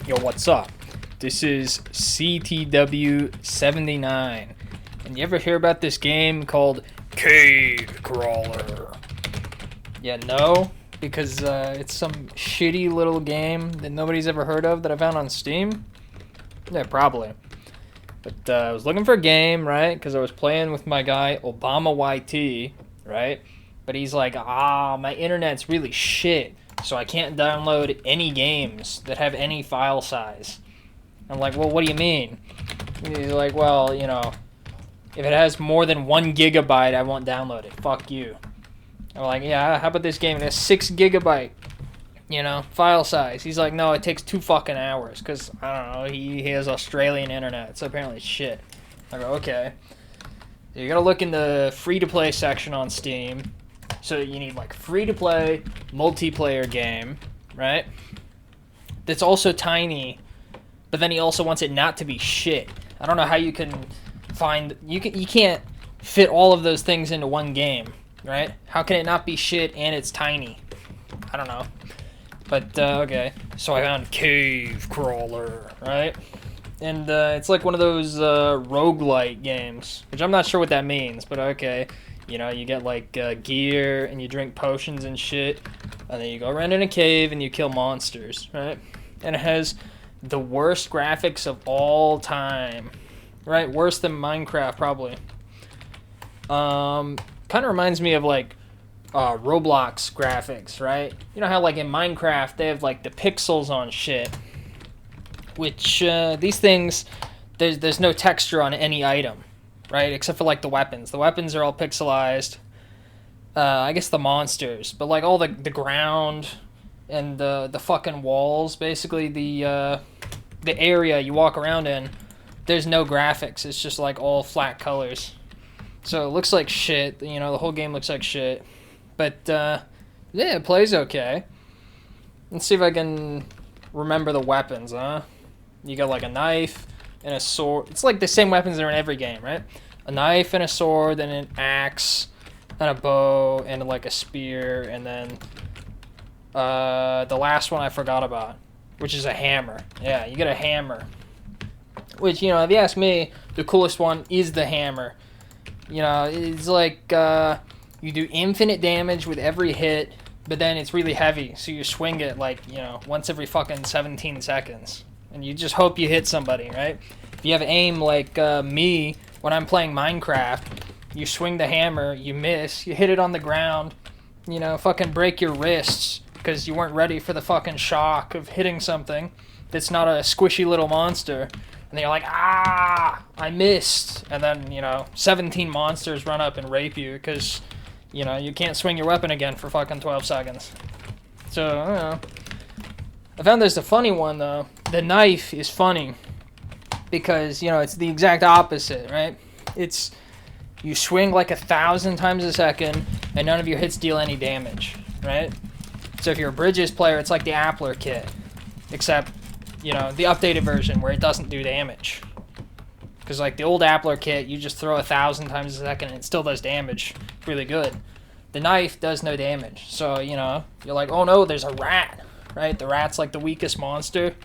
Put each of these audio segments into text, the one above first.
Yo, what's up? This is CTW79. And you ever hear about this game called Cave Crawler? Yeah, no? Because it's some shitty little game that nobody's ever heard of that I found on Steam? Yeah, probably. But I was looking for a game, right? Because I was playing with my guy, Obama YT, right? But he's like, my internet's really shit, so I can't download any games that have any file size. I'm like, well, what do you mean? And he's like, well, you know, if it has more than 1 gigabyte, I won't download it. Fuck you. I'm like, yeah, how about this game? It has 6 gigabyte, you know, file size. He's like, no, it takes 2 fucking hours, because, I don't know, he has Australian internet, so apparently it's shit. I go, okay. So you gotta look in the free-to-play section on Steam. So you need, like, free-to-play, multiplayer game, right? That's also tiny, but then he also wants it not to be shit. I don't know how you can find... You can't fit all of those things into one game, right? How can it not be shit and it's tiny? I don't know. But, okay. So I found Cave Crawler, right? And it's like one of those roguelite games, which I'm not sure what that means, but okay. You know, you get like gear and you drink potions and shit, and then you go around in a cave and you kill monsters, right? And it has the worst graphics of all time, right? Worse than Minecraft, probably. Kind of reminds me of like Roblox graphics, right? You know how like in Minecraft they have like the pixels on shit, which these things, there's no texture on any item, right? Except for like the weapons. The weapons are all pixelized. I guess the monsters, but like all the ground and the fucking walls, basically the area you walk around in, there's no graphics. It's just like all flat colors. So it looks like shit. You know, the whole game looks like shit. But yeah, it plays okay. Let's see if I can remember the weapons, huh? You got like a knife and a sword. It's like the same weapons that are in every game, right? A knife and a sword, and an axe, and a bow, and like a spear, and then the last one I forgot about, which is a hammer. Yeah, you get a hammer. Which, you know, if you ask me, the coolest one is the hammer. You know, it's like you do infinite damage with every hit, but then it's really heavy, so you swing it like, you know, once every fucking 17 seconds. And you just hope you hit somebody, right? If you have aim like me, when I'm playing Minecraft, you swing the hammer, you miss, you hit it on the ground, you know, fucking break your wrists because you weren't ready for the fucking shock of hitting something that's not a squishy little monster. And then you're like, I missed. And then, you know, 17 monsters run up and rape you because, you know, you can't swing your weapon again for fucking 12 seconds. So, I don't know. I found there's a funny one, though. The knife is funny because, you know, it's the exact opposite, right? It's, you swing like 1,000 times a second and none of your hits deal any damage, right? So if you're a Bridges player, it's like the Appler kit, except, you know, the updated version where it doesn't do damage. Because like the old Appler kit, you just throw 1,000 times a second and it still does damage really good. The knife does no damage. So, you know, you're like, oh no, there's a rat, right? The rat's like the weakest monster.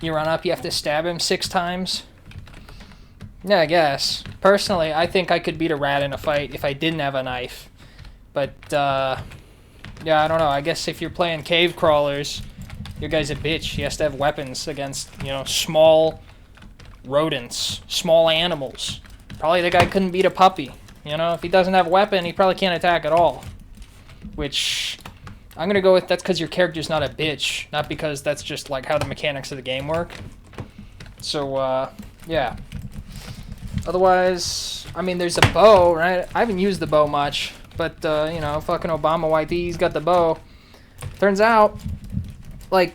You run up, you have to stab him 6 times. Yeah, I guess. Personally, I think I could beat a rat in a fight if I didn't have a knife. But, yeah, I don't know. I guess if you're playing cave crawlers, your guy's a bitch. He has to have weapons against, you know, small rodents, small animals. Probably the guy couldn't beat a puppy. You know, if he doesn't have a weapon, he probably can't attack at all. Which, I'm gonna go with that's because your character's not a bitch, not because that's just like how the mechanics of the game work. So, yeah. Otherwise, I mean, there's a bow, right? I haven't used the bow much, but, you know, fucking Obama YT's got the bow. Turns out, like,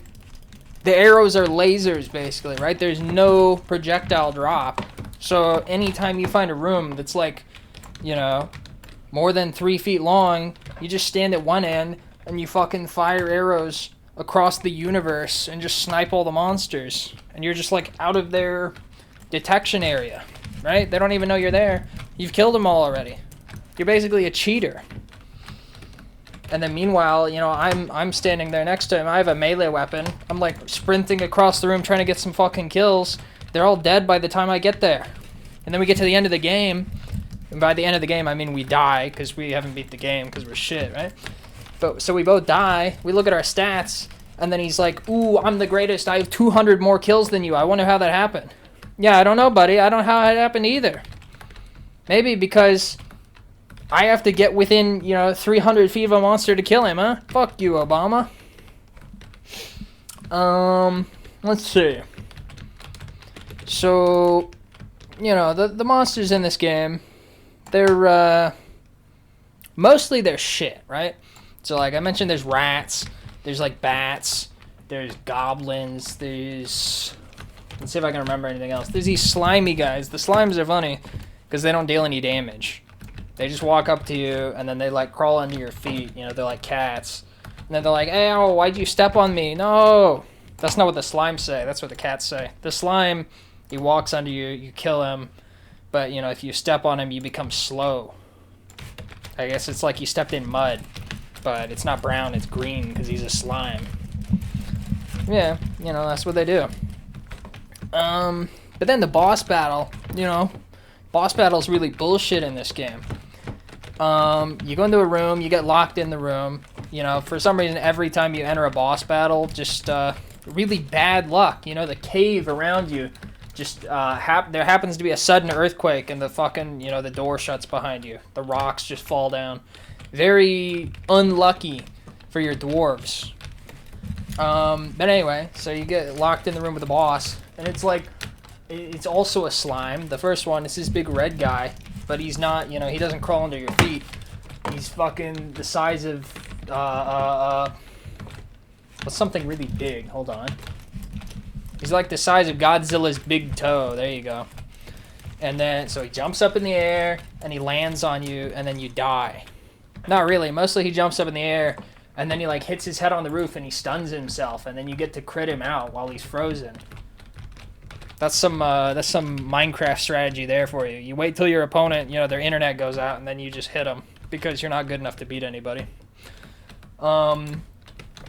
the arrows are lasers, basically, right? There's no projectile drop. So anytime you find a room that's like, you know, more than 3 feet long, you just stand at one end and you fucking fire arrows across the universe and just snipe all the monsters. And you're just like out of their detection area, right? They don't even know you're there. You've killed them all already. You're basically a cheater. And then meanwhile, you know, I'm standing there next to him. I have a melee weapon. I'm like sprinting across the room trying to get some fucking kills. They're all dead by the time I get there. And then we get to the end of the game. And by the end of the game, I mean we die because we haven't beat the game because we're shit, right? But so we both die. We look at our stats. And then he's like, ooh, I'm the greatest. I have 200 more kills than you. I wonder how that happened. Yeah, I don't know, buddy. I don't know how it happened either. Maybe because I have to get within, 300 feet of a monster to kill him, huh? Fuck you, Obama. Let's see. So, the monsters in this game, they're, mostly they're shit, right? So, like I mentioned, there's rats. There's, like, bats. There's goblins. Let's see if I can remember anything else. There's these slimy guys. The slimes are funny because they don't deal any damage. They just walk up to you, and then they, like, crawl under your feet. They're like cats. And then they're like, hey, oh, why'd you step on me? No! That's not what the slimes say. That's what the cats say. The slime, he walks under you, you kill him. But, if you step on him, you become slow. I guess it's like you stepped in mud. But it's not brown, it's green because he's a slime. Yeah, that's what they do. But then the boss battle, boss battle's really bullshit in this game. You go into a room, you get locked in the room. For some reason, every time you enter a boss battle, just really bad luck. The cave around you, just there happens to be a sudden earthquake and the fucking, the door shuts behind you. The rocks just fall down. Very unlucky for your dwarves. But anyway, so you get locked in the room with the boss, and it's like, it's also a slime. The first one is this big red guy, but he's not, he doesn't crawl under your feet. He's fucking the size of, what's something really big? Hold on. He's like the size of Godzilla's big toe. There you go. And then, so he jumps up in the air, and he lands on you, and then you die. Not really. Mostly he jumps up in the air, and then he like hits his head on the roof, and he stuns himself, and then you get to crit him out while he's frozen. That's some Minecraft strategy there for you. You wait till your opponent, their internet goes out, and then you just hit them because you're not good enough to beat anybody. But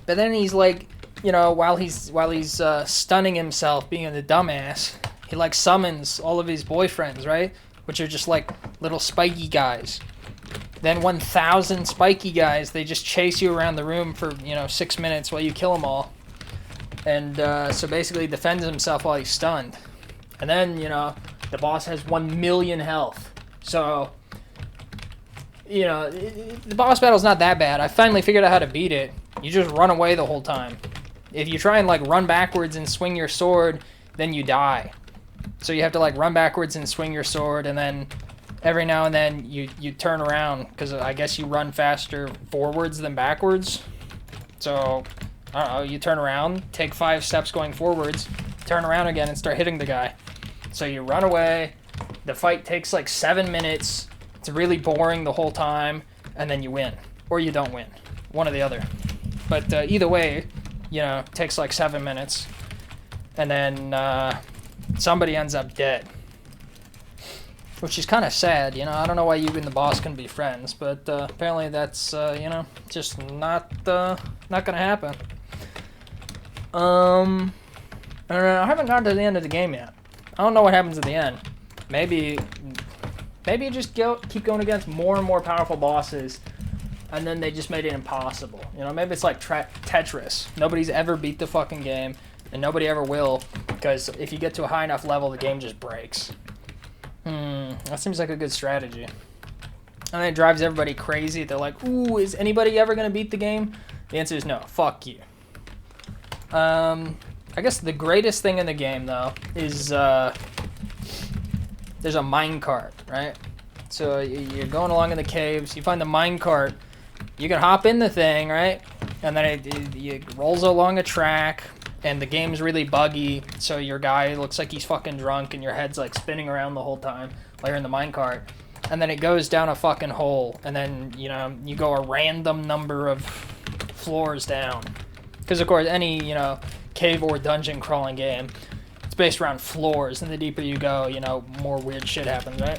then he's like, while he's stunning himself, being the dumbass, he like summons all of his boyfriends, right? Which are just like little spiky guys. Then 1,000 spiky guys, they just chase you around the room for, 6 minutes while you kill them all. And so basically he defends himself while he's stunned. And then, the boss has 1 million health. So, the boss battle's not that bad. I finally figured out how to beat it. You just run away the whole time. If you try and, like, run backwards and swing your sword, then you die. So you have to, like, run backwards and swing your sword, and then every now and then you turn around, because I guess you run faster forwards than backwards. So, I don't know, you turn around, take 5 steps going forwards, turn around again and start hitting the guy. So you run away, the fight takes like 7 minutes, it's really boring the whole time, and then you win. Or you don't win. One or the other. But either way, it takes like 7 minutes, and then somebody ends up dead. Which is kind of sad, I don't know why you and the boss can be friends, but apparently that's, just not gonna happen. I don't know, I haven't gotten to the end of the game yet. I don't know what happens at the end. Maybe you just keep going against more and more powerful bosses, and then they just made it impossible. Maybe it's like Tetris. Nobody's ever beat the fucking game, and nobody ever will, because if you get to a high enough level, the game just breaks. That seems like a good strategy. And then it drives everybody crazy. They're like, ooh, is anybody ever going to beat the game? The answer is no. Fuck you. I guess the greatest thing in the game, though, is there's a minecart, right? So you're going along in the caves. You find the minecart. You can hop in the thing, right? And then it rolls along a track. And the game's really buggy, so your guy looks like he's fucking drunk, and your head's like spinning around the whole time while you're in the minecart. And then it goes down a fucking hole, and then, you go a random number of floors down. Because, of course, any, cave or dungeon crawling game, it's based around floors, and the deeper you go, more weird shit happens, right?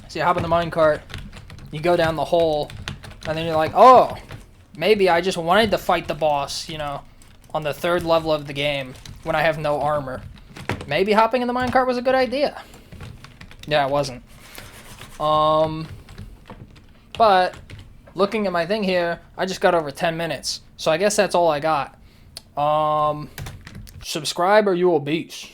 So you hop in the minecart, you go down the hole, and then you're like, oh, maybe I just wanted to fight the boss, you know, on the 3rd level of the game when I have no armor. Maybe hopping in the minecart was a good idea. Yeah, it wasn't. But looking at my thing here, I just got over 10 minutes. So I guess that's all I got. Subscribe or you will beast.